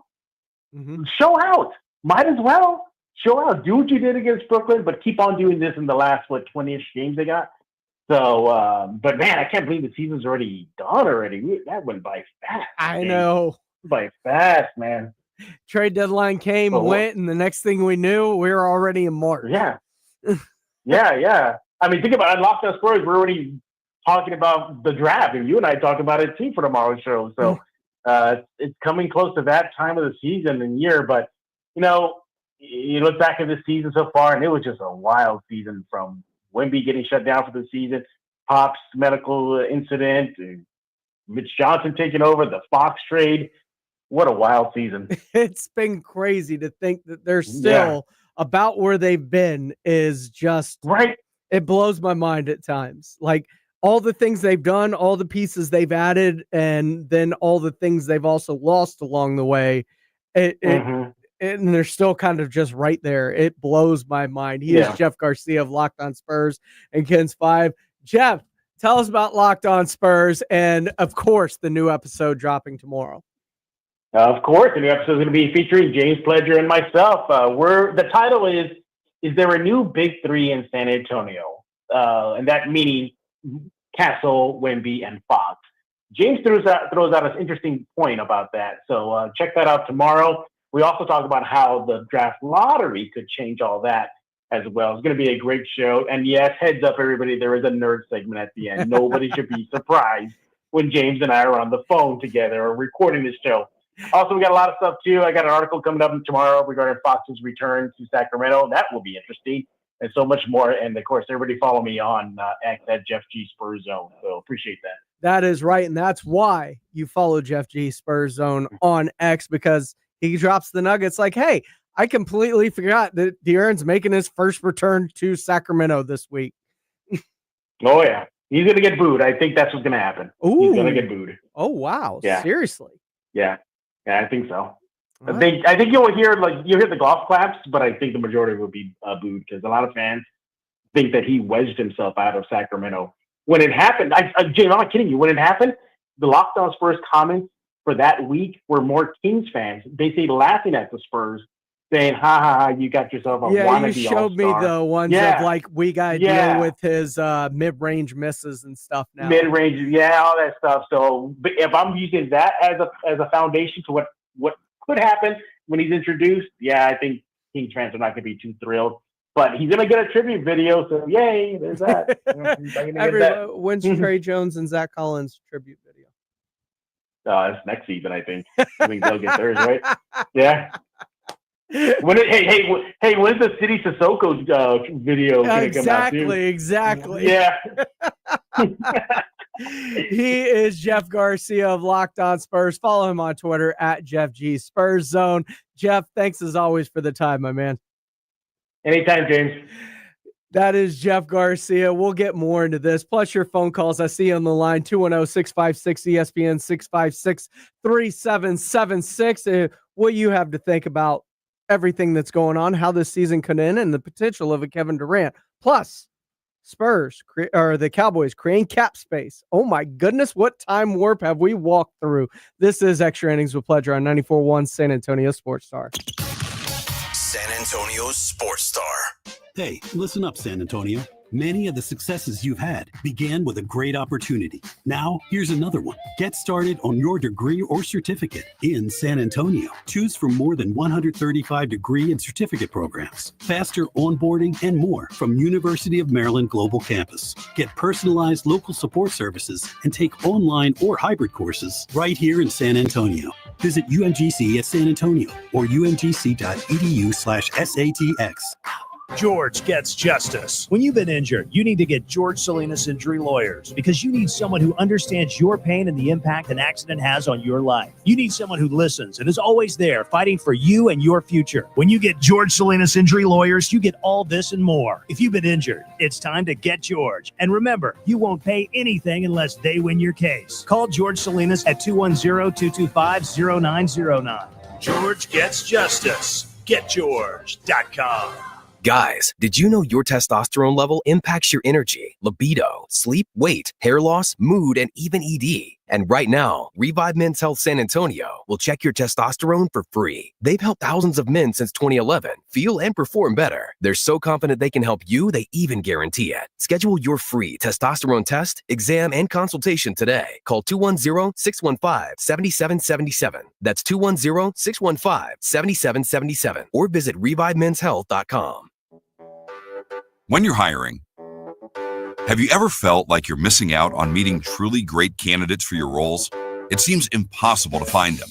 Speaker 21: show out. Might as well. Show out. Do what you did against Brooklyn, but keep on doing this in the last, 20-ish games they got. So, but man, I can't believe the season's already done already. That went by fast.
Speaker 3: I know.
Speaker 21: By fast, man.
Speaker 3: Trade deadline came, went, and the next thing we knew, we were already in March.
Speaker 21: Yeah. Yeah. I mean, think about it. Locked On Spurs, we're already talking about the draft, and you and I talked about it too for tomorrow's show. So it's coming close to that time of the season and year. But, you look back at this season so far, and it was just a wild season, from Wemby getting shut down for the season, Pop's medical incident, Mitch Johnson taking over, the Fox trade. What a wild season.
Speaker 3: It's been crazy to think that they're still about where they've been is just
Speaker 21: right.
Speaker 3: It blows my mind at times. Like all the things they've done, all the pieces they've added, and then all the things they've also lost along the way. And they're still kind of just right there. It blows my mind. He is Jeff Garcia of Locked On Spurs and Ken's 5. Jeff, tell us about Locked On Spurs and, of course, the new episode dropping tomorrow.
Speaker 21: Of course, the new episode is going to be featuring James Pledger and myself. The title is there a new big three in San Antonio? And that meaning Castle, Wemby, and Fox. James throws out an interesting point about that. So check that out tomorrow. We also talk about how the draft lottery could change all that as well. It's going to be a great show. And yes, heads up, everybody, there is a nerd segment at the end. Nobody should be surprised when James and I are on the phone together or recording this show. Also, we got a lot of stuff, too. I got an article coming up tomorrow regarding Fox's return to Sacramento. That will be interesting. and so much more. And of course, everybody follow me on X at Jeff G Spurs Zone. So appreciate that.
Speaker 3: That is right, and that's why you follow Jeff G Spurs Zone on X, because he drops the nuggets like, hey, I completely forgot that De'Aaron's making his first return to Sacramento this week.
Speaker 21: Oh, yeah. He's going to get booed. I think that's what's going to happen.
Speaker 3: Ooh.
Speaker 21: He's going to get booed.
Speaker 3: Oh, wow.
Speaker 21: Yeah.
Speaker 3: Seriously?
Speaker 21: Yeah. Yeah, I think so. I think you'll hear the golf claps, but I think the majority will be booed because a lot of fans think that he wedged himself out of Sacramento. When it happened, Jay, I'm not kidding you. When it happened, the Locked On Spurs comments for that week were more Kings fans. They say laughing at the Spurs, saying, ha, ha, ha, you got yourself a wannabe all-star.
Speaker 3: You showed me the ones of like, we got to deal with his mid-range misses and stuff now.
Speaker 21: Mid-range, all that stuff. So if I'm using that as a foundation to what could happen when he's introduced, I think Kings fans are not going to be too thrilled. But he's going to get a tribute video, so yay, there's that.
Speaker 3: When's Trey Jones and Zach Collins tribute video?
Speaker 21: It's next season, I think. I think they'll get theirs, right? Yeah. When's the City Sissoko video going to come out too?
Speaker 3: Exactly.
Speaker 21: Yeah.
Speaker 3: He is Jeff Garcia of Locked On Spurs. Follow him on Twitter at Jeff G Spurs Zone. Jeff, thanks as always for the time, my man.
Speaker 21: Anytime, James.
Speaker 3: That is Jeff Garcia. We'll get more into this. Plus your phone calls. I see you on the line, 210-656-ESPN, 656-3776. What you have to think about everything that's going on, how this season could end, and the potential of a Kevin Durant. Plus, Spurs or the Cowboys creating cap space. Oh my goodness, what time warp have we walked through? This is Extra Innings with Pleasure on 94.1 San Antonio Sports Star.
Speaker 2: San Antonio's Sports Star.
Speaker 5: Hey, listen up, San Antonio. Many of the successes you've had began with a great opportunity. Now, here's another one. Get started on your degree or certificate in San Antonio. Choose from more than 135 degree and certificate programs, faster onboarding, and more from University of Maryland Global Campus. Get personalized local support services and take online or hybrid courses right here in San Antonio. Visit UMGC at San Antonio or umgc.edu/SATX.
Speaker 22: George Gets Justice. When you've been injured, you need to get George Salinas Injury Lawyers because you need someone who understands your pain and the impact an accident has on your life. You need someone who listens and is always there fighting for you and your future. When you get George Salinas Injury Lawyers, you get all this and more. If you've been injured, it's time to get George. And remember, you won't pay anything unless they win your case. Call George Salinas at 210-225-0909. George Gets Justice. GetGeorge.com.
Speaker 23: Guys, did you know your testosterone level impacts your energy, libido, sleep, weight, hair loss, mood, and even ED? And right now, Revive Men's Health San Antonio will check your testosterone for free. They've helped thousands of men since 2011 feel and perform better. They're so confident they can help you, they even guarantee it. Schedule your free testosterone test, exam, and consultation today. Call 210-615-7777. That's 210-615-7777. Or visit ReviveMen'sHealth.com.
Speaker 24: When you're hiring, have you ever felt like you're missing out on meeting truly great candidates for your roles? It seems impossible to find them,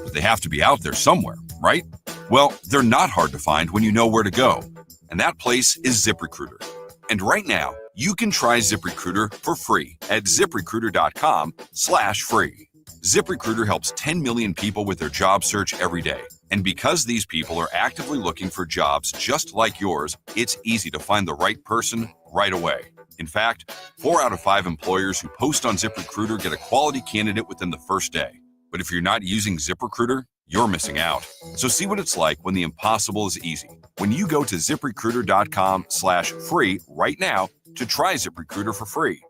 Speaker 24: but they have to be out there somewhere, right? Well, they're not hard to find when you know where to go, and that place is ZipRecruiter. And right now, you can try ZipRecruiter for free at ZipRecruiter.com/free. ZipRecruiter helps 10 million people with their job search every day. And because these people are actively looking for jobs just like yours, it's easy to find the right person right away. In fact, 4 out of 5 employers who post on ZipRecruiter get a quality candidate within the first day. But if you're not using ZipRecruiter, you're missing out. So see what it's like when the impossible is easy. When you go to ZipRecruiter.com/free right now to try ZipRecruiter for free.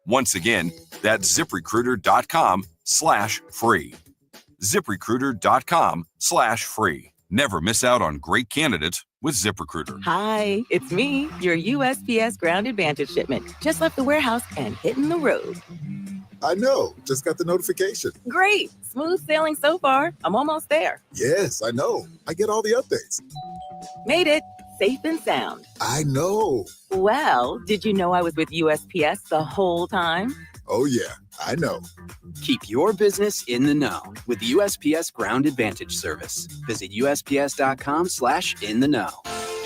Speaker 24: Once again, that's ZipRecruiter.com/free. ZipRecruiter.com/free. Never miss out on great candidates with ZipRecruiter.
Speaker 25: Hi, it's me, your USPS Ground Advantage shipment. Just left the warehouse and hitting the road.
Speaker 26: I know. Just got the notification.
Speaker 25: Great. Smooth sailing so far. I'm almost there.
Speaker 26: Yes, I know. I get all the updates.
Speaker 25: Made it. Safe and sound.
Speaker 26: I know.
Speaker 25: Well, did you know I was with USPS the whole time?
Speaker 26: Oh, yeah, I know.
Speaker 27: Keep your business in the know with USPS Ground Advantage service. Visit USPS.com/in-the-know.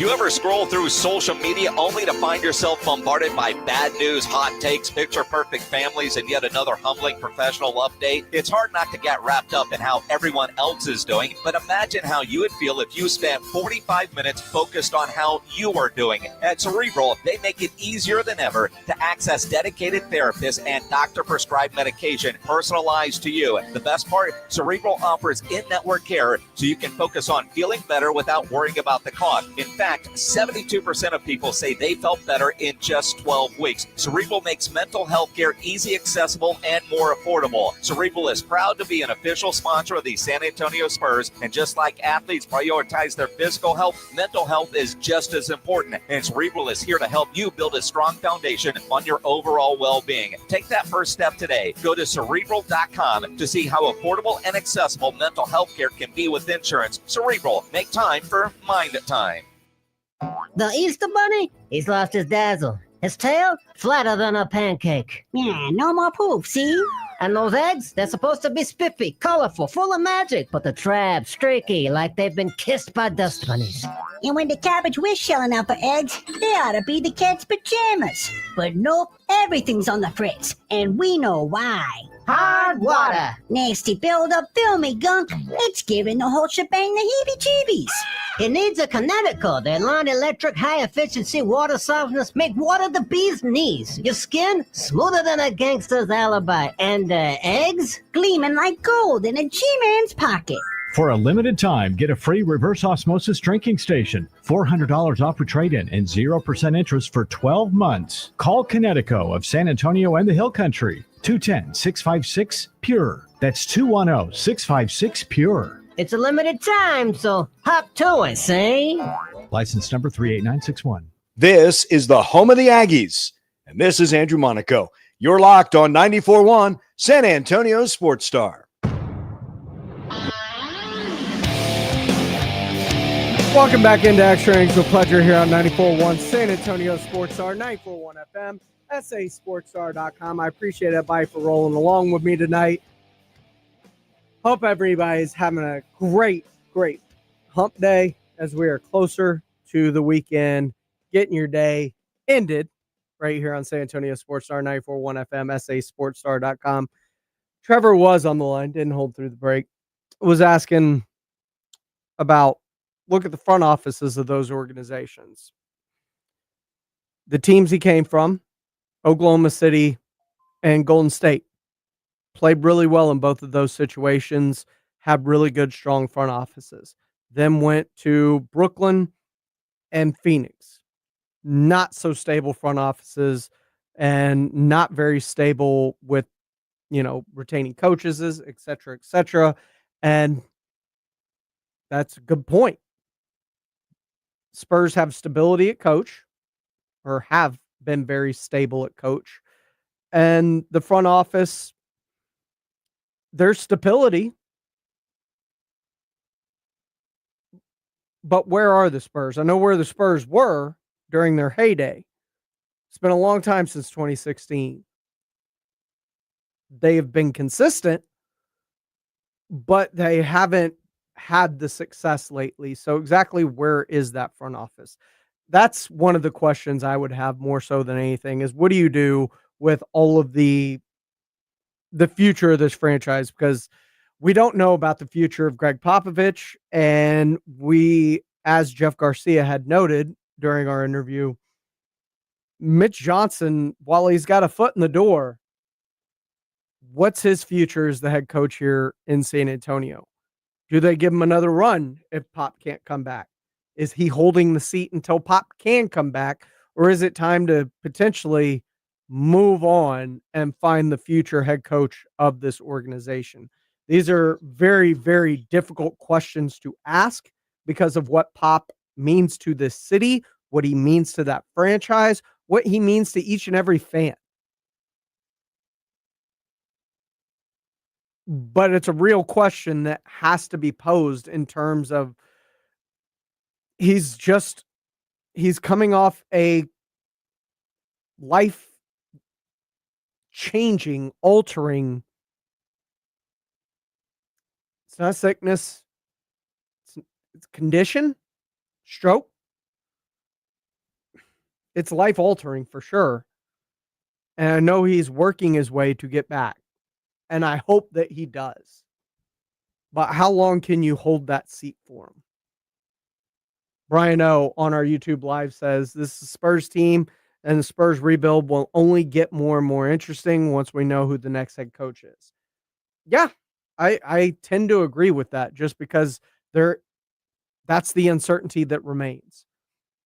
Speaker 4: Do you ever scroll through social media only to find yourself bombarded by bad news, hot takes, picture-perfect families, and yet another humbling professional update? It's hard not to get wrapped up in how everyone else is doing, but imagine how you would feel if you spent 45 minutes focused on how you are doing. At Cerebral, they make it easier than ever to access dedicated therapists and doctor-prescribed medication personalized to you. The best part, Cerebral offers in-network care so you can focus on feeling better without worrying about the cost. In fact, 72% of people say they felt better in just 12 weeks. Cerebral makes mental health care easy, accessible, and more affordable. Cerebral is proud to be an official sponsor of the San Antonio Spurs, and just like athletes prioritize their physical health, mental health is just as important. And Cerebral is here to help you build a strong foundation on your overall well-being. Take that first step today. Go to Cerebral.com to see how affordable and accessible mental health care can be with insurance. Cerebral, make time for Mind Time.
Speaker 6: The Easter Bunny, he's lost his dazzle. His tail, flatter than a pancake. Yeah, no more poop, see? And those eggs, they're supposed to be spiffy, colorful, full of magic, but the trap, streaky, like they've been kissed by dust bunnies.
Speaker 7: And when the cabbage we're shelling out for eggs, they ought to be the cat's pajamas. But nope, everything's on the fritz, and we know why.
Speaker 6: Hard water.
Speaker 7: Nasty build-up, filmy gunk. It's giving the whole shebang the heebie-jeebies.
Speaker 6: It needs a Connecticut. Their non-electric, high-efficiency water softness make water the bee's knees. Your skin, smoother than a gangster's alibi. And eggs?
Speaker 7: Gleaming like gold in a G-Man's pocket.
Speaker 8: For a limited time, get a free reverse osmosis drinking station, $400 off for trade-in, and 0% interest for 12 months. Call Connecticut of San Antonio and the Hill Country, 210-656-PURE. That's 210-656-PURE.
Speaker 6: It's a limited time, so hop to it, say.
Speaker 8: License number 38961.
Speaker 9: This is the home of the Aggies, and this is Andrew Monaco. You're locked on 94.1 San Antonio Sports Star.
Speaker 3: Welcome back into Extra Innings with Pleasure here on 94.1 San Antonio Sports Star, 94.1 FM, sasportstar.com. I appreciate everybody for rolling along with me tonight. Hope everybody's having a great hump day as we are closer to the weekend, getting your day ended right here on San Antonio Sports Star, 94.1 FM, sasportstar.com. Trevor was on the line, didn't hold through the break, was asking about, look at the front offices of those organizations. The teams he came from, Oklahoma City and Golden State, played really well in both of those situations, had really good, strong front offices. Then went to Brooklyn and Phoenix. Not so stable front offices and not very stable with, retaining coaches, et cetera, et cetera. And that's a good point. Spurs have stability at coach, or have been very stable at coach. And the front office, there's stability. But where are the Spurs? I know where the Spurs were during their heyday. It's been a long time since 2016. They have been consistent, but they haven't had the success lately. So exactly where is that front office? That's one of the questions I would have more so than anything is, what do you do with all of the future of this franchise? Because we don't know about the future of Greg Popovich. And we, as Jeff Garcia had noted during our interview, Mitch Johnson, while he's got a foot in the door, what's his future as the head coach here in San Antonio? Do they give him another run if Pop can't come back? Is he holding the seat until Pop can come back? Or is it time to potentially move on and find the future head coach of this organization? These are very, very difficult questions to ask because of what Pop means to this city, what he means to that franchise, what he means to each and every fan. But it's a real question that has to be posed in terms of he's coming off a life-changing, altering. It's not sickness. It's condition, stroke. It's life-altering for sure. And I know he's working his way to get back. And I hope that he does. But how long can you hold that seat for him? Brian O on our YouTube live says this is Spurs team and the Spurs rebuild will only get more and more interesting once we know who the next head coach is. Yeah, I tend to agree with that just because that's the uncertainty that remains.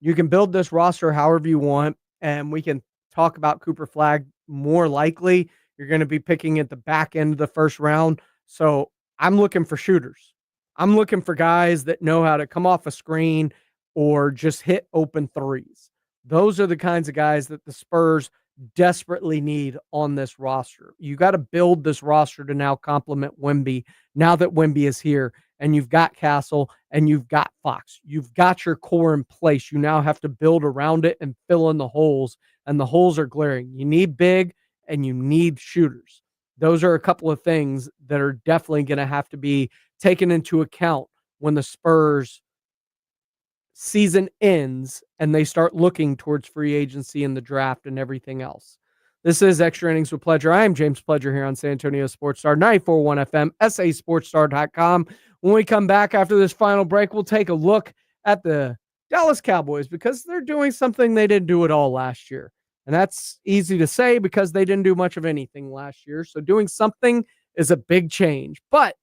Speaker 3: You can build this roster however you want, and we can talk about Cooper Flagg more likely. You're going to be picking at the back end of the first round. So I'm looking for shooters. I'm looking for guys that know how to come off a screen or just hit open threes. Those are the kinds of guys that the Spurs desperately need on this roster. You got to build this roster to now complement Wemby now that Wemby is here and you've got Castle and you've got Fox. You've got your core in place. You now have to build around it and fill in the holes, and the holes are glaring. You need big and you need shooters. Those are a couple of things that are definitely going to have to be taken into account when the Spurs season ends and they start looking towards free agency and the draft and everything else. This is Extra Innings with Pledger. I am James Pledger here on San Antonio Sports Star, 94.1 FM, sasportstar.com. When we come back after this final break, we'll take a look at the Dallas Cowboys because they're doing something they didn't do at all last year. And that's easy to say because they didn't do much of anything last year. So doing something is a big change. But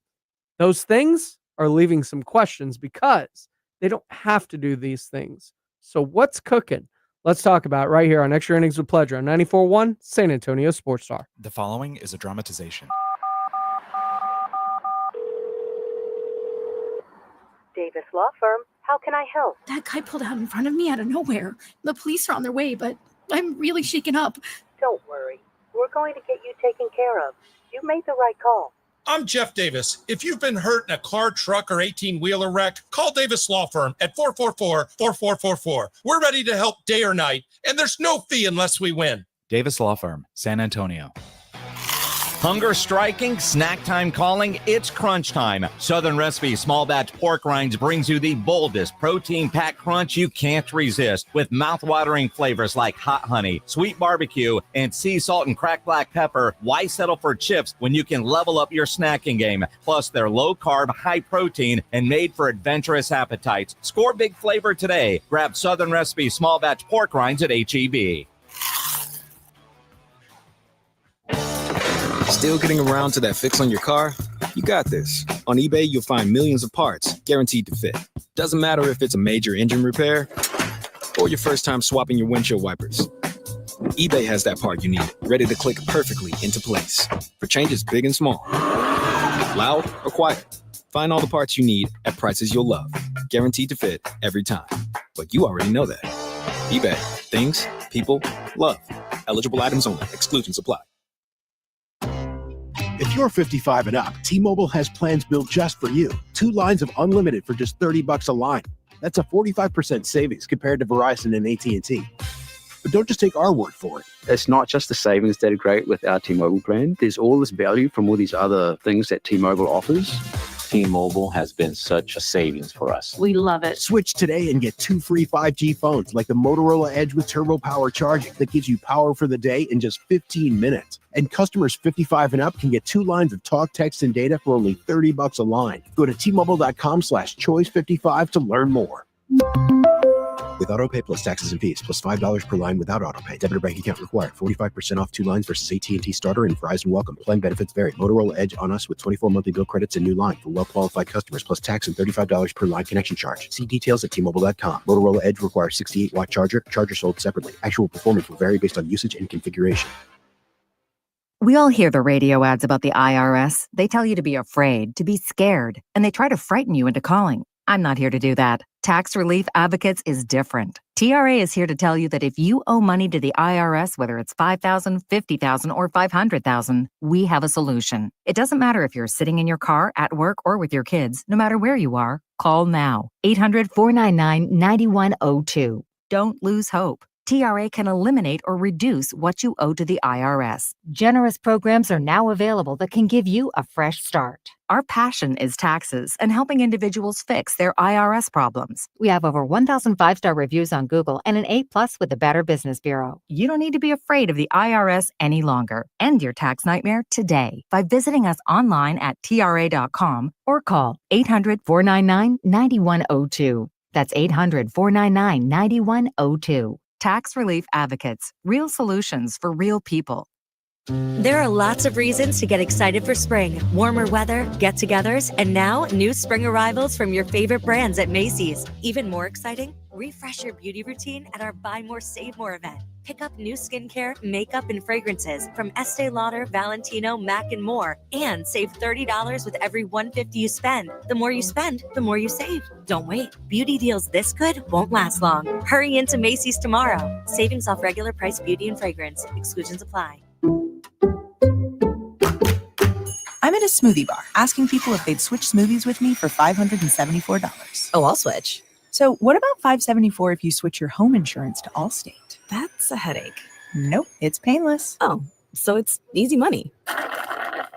Speaker 3: those things are leaving some questions because they don't have to do these things. So what's cooking? Let's talk about it right here on Extra Innings with Pledger on 94.1 San Antonio Sports Star.
Speaker 10: The following is a dramatization.
Speaker 11: Davis Law Firm, how can I help?
Speaker 13: That guy pulled out in front of me out of nowhere. The police are on their way, but I'm really shaken up.
Speaker 11: Don't worry. We're going to get you taken care of. You made the right call.
Speaker 15: I'm Jeff Davis. If you've been hurt in a car, truck, or 18-wheeler wreck, call Davis Law Firm at 444-4444. We're ready to help day or night, and there's no fee unless we win.
Speaker 10: Davis Law Firm, San Antonio.
Speaker 4: Hunger striking, snack time calling, it's crunch time. Southern Recipe Small Batch Pork Rinds brings you the boldest protein-packed crunch you can't resist with mouth-watering flavors like hot honey, sweet barbecue, and sea salt and cracked black pepper. Why settle for chips when you can level up your snacking game? Plus, they're low-carb, high-protein, and made for adventurous appetites. Score big flavor today. Grab Southern Recipe Small Batch Pork Rinds at H-E-B.
Speaker 16: Still getting around to that fix on your car? You got this. On eBay, you'll find millions of parts guaranteed to fit. Doesn't matter if it's a major engine repair or your first time swapping your windshield wipers. eBay has that part you need, ready to click perfectly into place for changes big and small. Loud or quiet, find all the parts you need at prices you'll love. Guaranteed to fit every time. But you already know that. eBay. Things, people, love. Eligible items only. Exclusions apply.
Speaker 17: If you're 55 and up, T-Mobile has plans built just for you. 2 lines of unlimited for just $30 a line. That's a 45% savings compared to Verizon and AT&T. But don't just take our word for it.
Speaker 18: It's not just the savings that are great with our T-Mobile plan. There's all this value from all these other things that T-Mobile offers. T-Mobile has been such a savings for us.
Speaker 13: We love it.
Speaker 17: Switch today and get 2 free 5G phones like the Motorola Edge with Turbo Power charging that gives you power for the day in just 15 minutes. And customers 55 and up can get 2 lines of talk, text, and data for only $30 a line. Go to T-Mobile.com/choice55 to learn more. With AutoPay plus taxes and fees, plus $5 per line without AutoPay. Debit or bank account required. 45% off 2 lines versus AT&T Starter and Verizon Welcome. Plan benefits vary. Motorola Edge on us with 24 monthly bill credits and new line for well-qualified customers, plus tax and $35 per line connection charge. See details at T-Mobile.com. Motorola Edge requires 68-watt charger. Charger sold separately. Actual performance will vary based on usage and configuration.
Speaker 28: We all hear the radio ads about the IRS. They tell you to be afraid, to be scared, and they try to frighten you into calling. I'm not here to do that. Tax Relief Advocates is different. TRA is here to tell you that if you owe money to the IRS, whether it's $5,000, $50,000, or $500,000, we have a solution. It doesn't matter if you're sitting in your car, at work, or with your kids. No matter where you are, call now. 800-499-9102. Don't lose hope. TRA can eliminate or reduce what you owe to the IRS. Generous programs are now available that can give you a fresh start. Our passion is taxes and helping individuals fix their IRS problems. We have over 1,000 five-star reviews on Google and an A+ with the Better Business Bureau. You don't need to be afraid of the IRS any longer. End your tax nightmare today by visiting us online at TRA.com or call 800-499-9102. That's 800-499-9102. Tax Relief Advocates, real solutions for real people.
Speaker 1: There are lots of reasons to get excited for spring. Warmer weather, get-togethers, and now new spring arrivals from your favorite brands at Macy's. Even more exciting, refresh your beauty routine at our Buy More, Save More event. Pick up new skincare, makeup, and fragrances from Estee Lauder, Valentino, MAC, and more. And save $30 with every $150 you spend. The more you spend, the more you save. Don't wait. Beauty deals this good won't last long. Hurry into Macy's tomorrow. Savings off regular price beauty and fragrance. Exclusions apply.
Speaker 2: I'm at a smoothie bar asking people if they'd switch smoothies with me for $574.
Speaker 5: Oh, I'll switch.
Speaker 2: So what about $574 if you switch your home insurance to Allstate?
Speaker 5: That's a headache.
Speaker 2: Nope, it's painless.
Speaker 5: Oh, so it's easy money.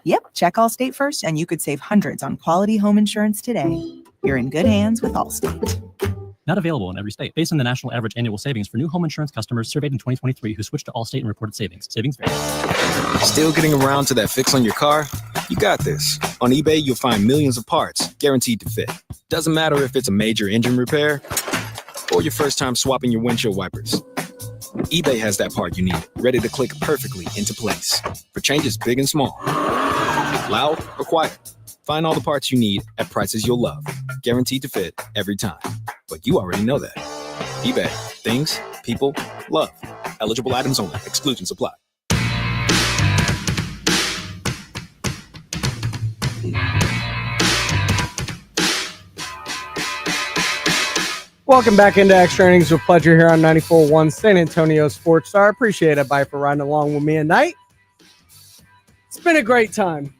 Speaker 2: Yep, check Allstate first and you could save hundreds on quality home insurance today. You're in good hands with Allstate.
Speaker 12: Not available in every state. Based on the national average annual savings for new home insurance customers surveyed in 2023 who switched to Allstate and reported savings. Savings vary.
Speaker 16: Still getting around to that fix on your car? You got this. On eBay, you'll find millions of parts guaranteed to fit. Doesn't matter if it's a major engine repair or your first time swapping your windshield wipers. eBay has that part you need, ready to click perfectly into place for changes big and small. Loud or quiet. Find all the parts you need at prices you'll love. Guaranteed to fit every time. But you already know that. eBay. Things, people, love. Eligible items only. Exclusions apply.
Speaker 3: Welcome back into Extra Innings with Pleasure here on 94.1 San Antonio Sports Star. Appreciate it, bye, for riding along with me tonight. It's been a great time.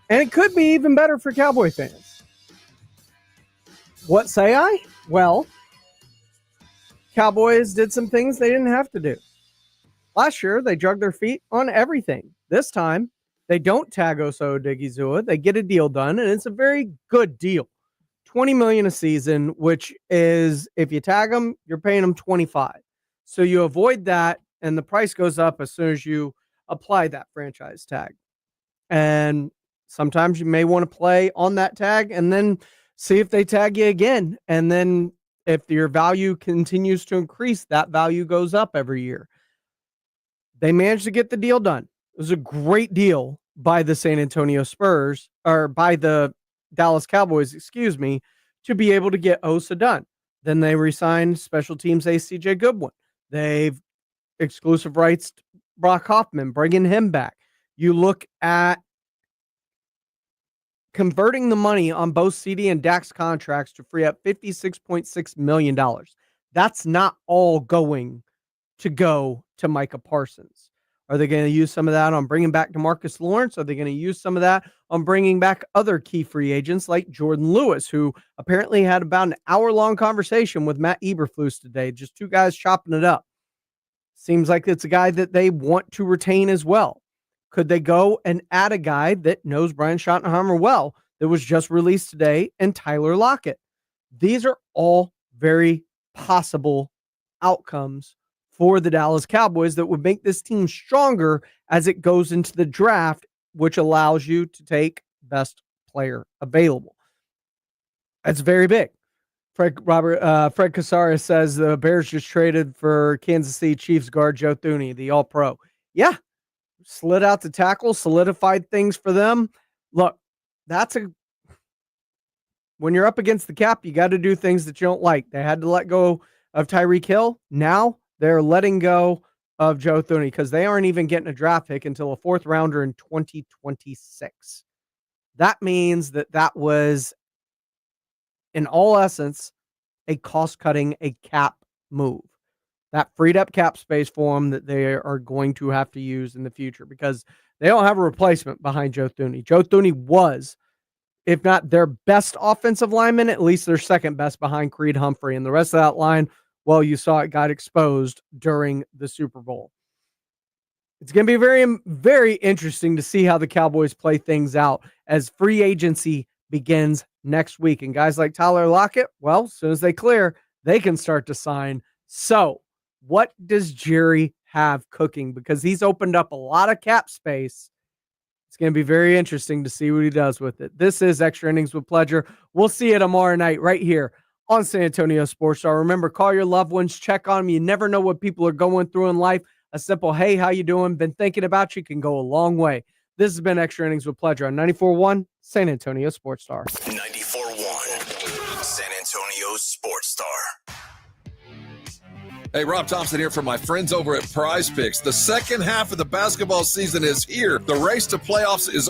Speaker 3: And it could be even better for Cowboy fans. What say I? Well, Cowboys did some things they didn't have to do. Last year, they drug their feet on everything. This time, they don't tag Oso Odigizua. They get a deal done, and it's a very good deal. $20 million a season, which is, if you tag them, you're paying them $25. So you avoid that, and the price goes up as soon as you apply that franchise tag. And sometimes you may want to play on that tag and then see if they tag you again. And then if your value continues to increase, that value goes up every year. They managed to get the deal done. It was a great deal by the San Antonio Spurs, or by the Dallas Cowboys, to be able to get Osa done. Then they re-signed special teams ace CJ Goodwin. They've exclusive rights to Brock Hoffman, bringing him back. You look at converting the money on both CD and Dax contracts to free up $56.6 million. That's not all going to Micah Parsons. Are they going to use some of that on bringing back DeMarcus Lawrence? Are they going to use some of that on bringing back other key free agents like Jordan Lewis, who apparently had about an hour-long conversation with Matt Eberflus today, just two guys chopping it up? Seems like it's a guy that they want to retain as well. Could they go and add a guy that knows Brian Schottenheimer well that was just released today, and Tyler Lockett? These are all very possible outcomes for the Dallas Cowboys that would make this team stronger as it goes into the draft, which allows you to take best player available. That's very big. Fred Casares says the Bears just traded for Kansas City Chiefs guard Joe Thuney, the All-Pro. Yeah, slid out the tackle, solidified things for them. Look, when you're up against the cap, you got to do things that you don't like. They had to let go of Tyreek Hill. Now they're letting go of Joe Thuney because they aren't even getting a draft pick until a fourth rounder in 2026. That means that was, in all essence, a cost-cutting, a cap move. That freed up cap space for them that they are going to have to use in the future because they don't have a replacement behind Joe Thuney. Joe Thuney was, if not their best offensive lineman, at least their second best behind Creed Humphrey. And the rest of that line well, you saw it got exposed during the Super Bowl. It's going to be very, very interesting to see how the Cowboys play things out as free agency begins next week. And guys like Tyler Lockett, well, as soon as they clear, they can start to sign. So what does Jerry have cooking? Because he's opened up a lot of cap space. It's going to be very interesting to see what he does with it. This is Extra Innings with Pleasure. We'll see you tomorrow night right here on San Antonio Sports Star. Remember, call your loved ones, check on them. You never know what people are going through in life. A simple, hey, how you doing? Been thinking about you can go a long way. This has been Extra Innings with Pleasure on 94.1 San Antonio Sports Star.
Speaker 14: 94.1 San Antonio Sports Star.
Speaker 19: Hey, Rob Thompson here from my friends over at Prize Picks. The second half of the basketball season is here. The race to playoffs is